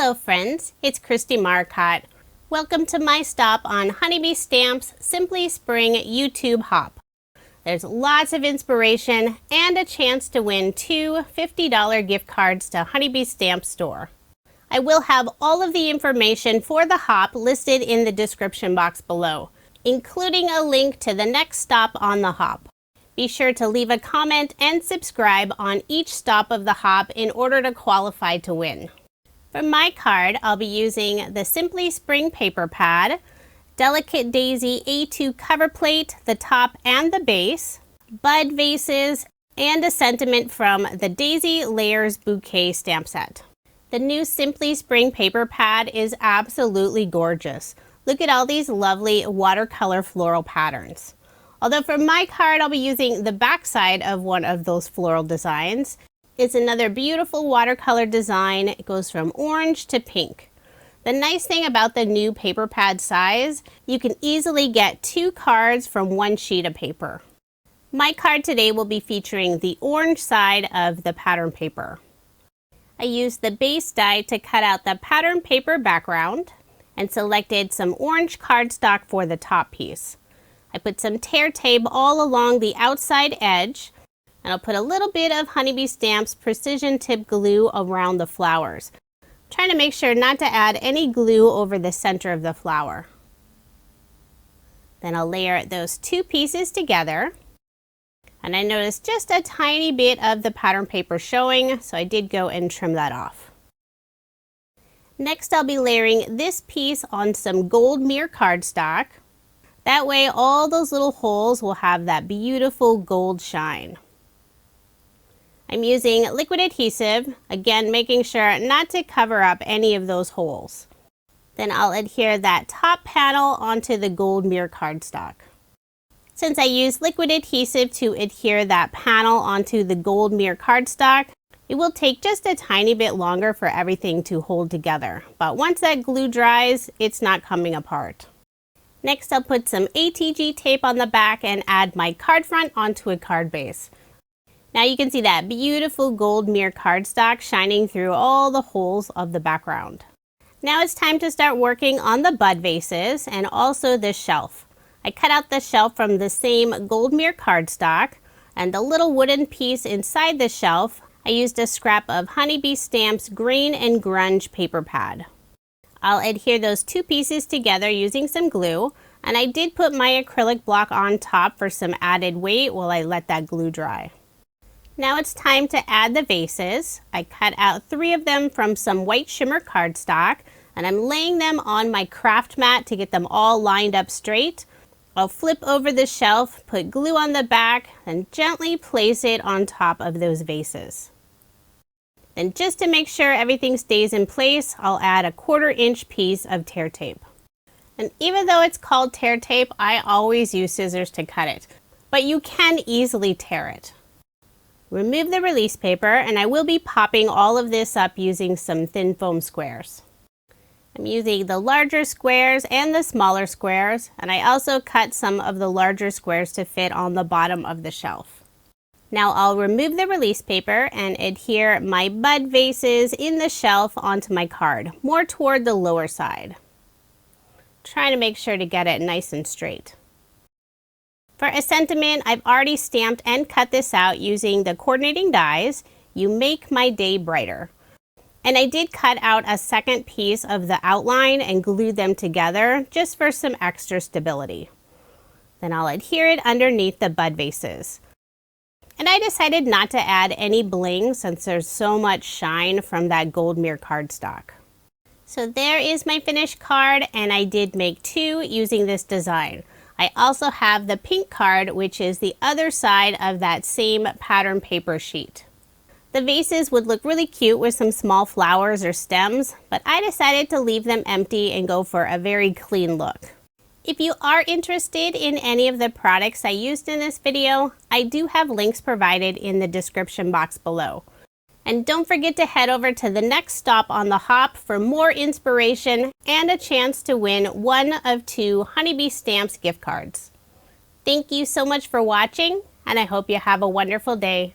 Hello friends, it's Kristie Marcotte. Welcome to my stop on Honeybee Stamps Simply Spring YouTube Hop. There's lots of inspiration and a chance to win two $50 gift cards to Honeybee Stamp Store. I will have all of the information for the hop listed in the description box below, including a link to the next stop on the hop. Be sure to leave a comment and subscribe on each stop of the hop in order to qualify to win. For my card, I'll be using the Simply Spring paper pad, Delicate Daisy A2 cover plate, the top and the base, bud vases, and a sentiment from the Daisy Layers Bouquet stamp set. The new Simply Spring paper pad is absolutely gorgeous. Look at all these lovely watercolor floral patterns. Although for my card, I'll be using the back side of one of those floral designs. It's another beautiful watercolor design. It goes from orange to pink. The nice thing about the new paper pad size, you can easily get two cards from one sheet of paper. My card today will be featuring the orange side of the pattern paper. I used the base die to cut out the pattern paper background and selected some orange cardstock for the top piece. I put some tear tape all along the outside edge, and I'll put a little bit of Honeybee Stamps precision tip glue around the flowers. I'm trying to make sure not to add any glue over the center of the flower. Then I'll layer those two pieces together. And I noticed just a tiny bit of the pattern paper showing, so I did go and trim that off. Next, I'll be layering this piece on some gold mirror cardstock. That way, all those little holes will have that beautiful gold shine. I'm using liquid adhesive, again making sure not to cover up any of those holes. Then I'll adhere that top panel onto the gold mirror cardstock. Since I used liquid adhesive to adhere that panel onto the gold mirror cardstock, it will take just a tiny bit longer for everything to hold together. But once that glue dries, it's not coming apart. Next, I'll put some ATG tape on the back and add my card front onto a card base. Now you can see that beautiful gold mirror cardstock shining through all the holes of the background. Now it's time to start working on the bud vases and also the shelf. I cut out the shelf from the same gold mirror cardstock, and the little wooden piece inside the shelf, I used a scrap of Honeybee Stamps Green and Grunge paper pad. I'll adhere those two pieces together using some glue, and I did put my acrylic block on top for some added weight while I let that glue dry. Now it's time to add the vases. I cut out 3 of them from some white shimmer cardstock, and I'm laying them on my craft mat to get them all lined up straight. I'll flip over the shelf, put glue on the back, and gently place it on top of those vases. Then just to make sure everything stays in place, I'll add a 1/4 inch piece of tear tape. And even though it's called tear tape, I always use scissors to cut it, but you can easily tear it. Remove the release paper, and I will be popping all of this up using some thin foam squares. I'm using the larger squares and the smaller squares, and I also cut some of the larger squares to fit on the bottom of the shelf. Now I'll remove the release paper and adhere my bud vases in the shelf onto my card, more toward the lower side. Trying to make sure to get it nice and straight. For a sentiment, I've already stamped and cut this out using the coordinating dies, You Make My Day Brighter. And I did cut out a second piece of the outline and glue them together just for some extra stability. Then I'll adhere it underneath the bud vases. And I decided not to add any bling since there's so much shine from that gold mirror cardstock. So there is my finished card, and I did make 2 using this design. I also have the pink card, which is the other side of that same pattern paper sheet. The vases would look really cute with some small flowers or stems, but I decided to leave them empty and go for a very clean look. If you are interested in any of the products I used in this video, I do have links provided in the description box below. And don't forget to head over to the next stop on the hop for more inspiration and a chance to win one of 2 Honeybee Stamps gift cards. Thank you so much for watching, and I hope you have a wonderful day.